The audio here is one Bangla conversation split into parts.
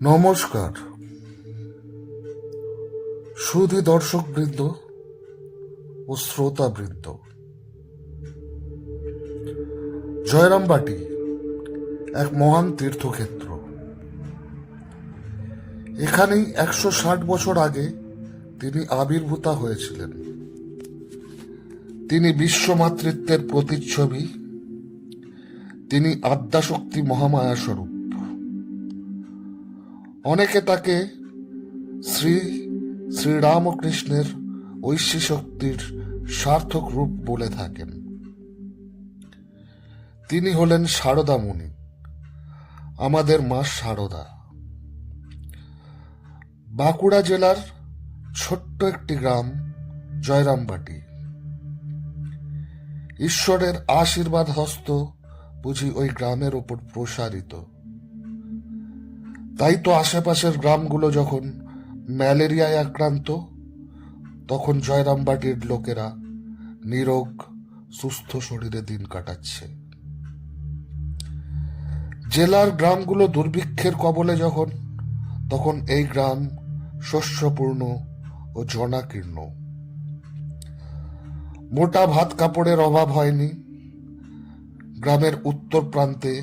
নমস্কার সুধী দর্শকবৃন্দ ও শ্রোতাবৃন্দ। জয়রামবাটি এক মহান তীর্থক্ষেত্র। এখানেই 160 বছর আগে তিনি আবির্ভূতা হয়েছিলেন। তিনি বিশ্বমাতৃত্বের প্রতিচ্ছবি, তিনি আদ্যাশক্তি মহামায়া স্বরূপ। অনেকে তাকে শ্রী শ্রীরামকৃষ্ণের ঐশী শক্তির সার্থক রূপ বলে থাকেন। তিনি হলেন শারদামণি, আমাদের মা শারদা। বাঁকুড়া জেলার ছোট্ট একটি গ্রাম জয়রামবাটি। ঈশ্বরের আশীর্বাদ হস্ত বুঝি ওই গ্রামের ওপর প্রসারিত। তাই তো আশেপাশের গ্রামগুলো যখন ম্যালেরিয়ায় আক্রান্ত, তখন জয়রামবাটির লোকেরা নিরোগ সুস্থ শরীরে দিন কাটাচ্ছে। জেলার গ্রামগুলো দুর্ভিক্ষের কবলে যখন, তখন এই গ্রাম শস্যপূর্ণ ও জনাকীর্ণ। মোটা ভাত কাপড়ের অভাব হয়নি। গ্রামের উত্তর প্রান্তে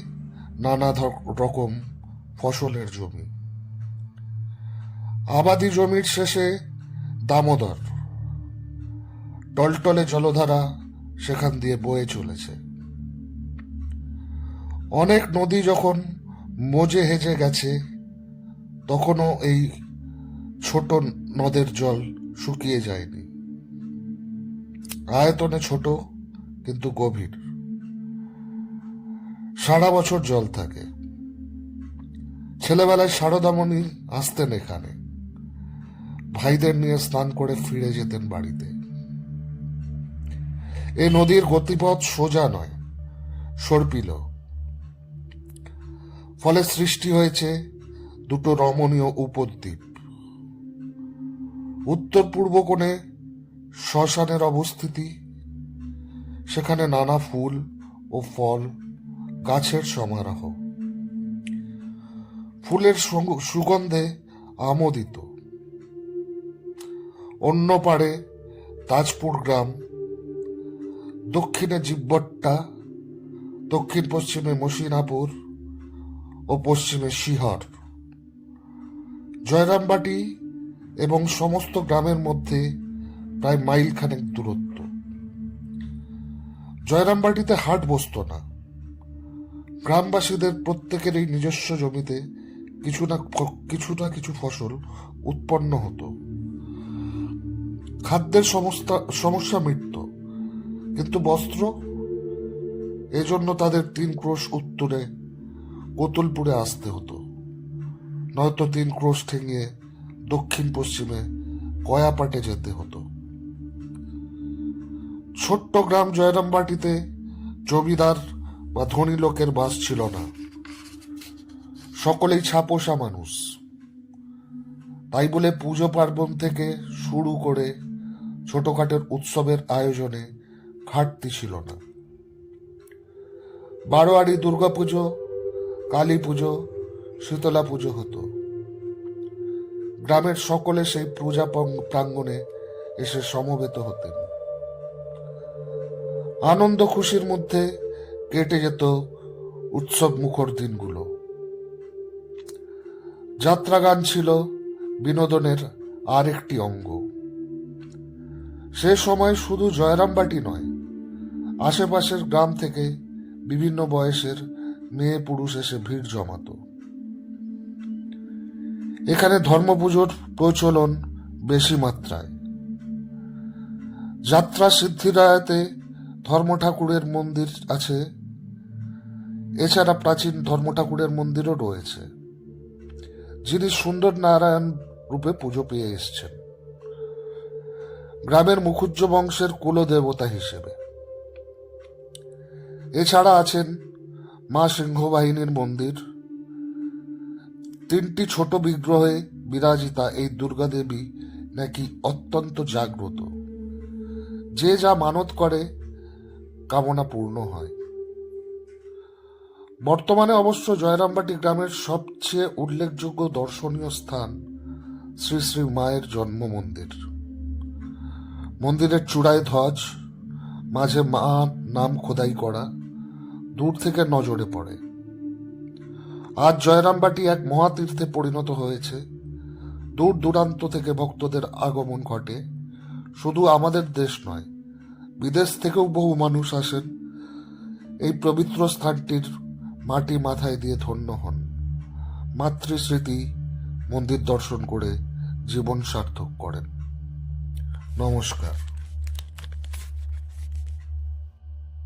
নানা রকম ফসলের জমি। আবাদি জমির শেষে দামোদর, টলটলে জলধারা সেখান দিয়ে বয়ে চলেছে। অনেক নদী যখন মজে হেজে গেছে, তখনও এই ছোট নদের জল শুকিয়ে যায়নি। আয়তনে ছোট কিন্তু গভীর, সারা বছর জল থাকে। ছেলেবেলায় শারদামণি আসতেন এখানে, ভাইদের নিয়ে স্নান করে ফিরে যেতেন বাড়িতে। এই নদীর গতিপথ সোজা নয়, সর্পিল। ফলে সৃষ্টি হয়েছে দুটো রমণীয় উপদ্বীপ। উত্তর পূর্ব কোণে শ্মশানের অবস্থিতি, সেখানে নানা ফুল ও ফল গাছের সমারোহ। ফুলের সুগন্ধে আমোদিত। অন্য পাড়ে তাজপুর গ্রাম, দক্ষিণে জিব্বট্টা, দক্ষিণ পশ্চিমে মসিনাপুর ও পশ্চিমে শিহর। জয়রামবাটি এবং সমস্ত গ্রামের মধ্যে প্রায় মাইলখানেক দূরত্ব। জয়রামবাটিতে হাট বসত না। গ্রামবাসীদের প্রত্যেকেরই নিজস্ব জমিতে কিছু ফসল উৎপন্ন হতো। খাদ্যের সমস্যা মিটত, কিন্তু বস্ত্র, এজন্য তাদের 3 ক্রোশ উত্তরে কোতুলপুরে আসতে হতো, নয়তো 3 ক্রোশ ঠেঙিয়ে দক্ষিণ পশ্চিমে কয়াপাটে যেতে হতো। ছোট্ট গ্রাম জয়রামবাটিতে জমিদার বা ধনী লোকের বাস ছিল না। সকলেই ছাপোষা মানুষ। তাই বলে পুজো পার্বণ থেকে শুরু করে ছোটখাটো উৎসবের আয়োজনে ঘাটতি ছিল না। বারোয়ারি দুর্গাপুজো, কালী পুজো, শীতলা পুজো হতো। গ্রামের সকলে সেই পূজা প্রাঙ্গণে এসে সমবেত হতেন। আনন্দ খুশির মধ্যে কেটে যেত উৎসব মুখর দিনগুলো। যাত্রা গান ছিল বিনোদনের আর একটি অঙ্গ। সে সময় শুধু জয়রামবাটি নয়, আশেপাশের গ্রাম থেকে বিভিন্ন বয়সের মেয়ে পুরুষ এসে ভিড় জমাত। এখানে ধর্মপুজোর প্রচলন বেশি মাত্রায়। যাত্রা সিদ্ধিরায়তে ধর্ম ঠাকুরের মন্দির আছে। এছাড়া প্রাচীন ধর্ম ঠাকুরের মন্দিরও রয়েছে, যিনি সুন্দর নারায়ণ রূপে পুজো পেয়ে এসছেন গ্রামের মুখুজ্জ বংশের কুলদেবতা হিসেবে। এছাড়া আছেন মা সিংহবাহিনীর মন্দির। 3টি ছোট বিগ্রহে বিরাজিতা এই দুর্গা দেবী নাকি অত্যন্ত জাগ্রত। যে যা মানত করে কামনা পূর্ণ হয়। বর্তমানে অবশ্য জয়রামবাটি গ্রামের সবচেয়ে উল্লেখযোগ্য দর্শনীয় স্থান শ্রী শ্রী মায়ের জন্ম মন্দির। মন্দিরের চূড়ায় ধ্বজ, মাঝে মা নাম খোদাই করা দূর থেকে নজরে পড়ে। আজ জয়রামবাটি এক মহাতীর্থে পরিণত হয়েছে। দূর দূরান্ত থেকে ভক্তদের আগমন ঘটে। শুধু আমাদের দেশ নয়, বিদেশ থেকেও বহু মানুষ আসেন এই পবিত্র স্থানটির মাটি মাথায় দিয়ে ধন্য হন। মাতৃস্মৃতি মন্দির দর্শন করে জীবন সার্থক করেন। নমস্কার।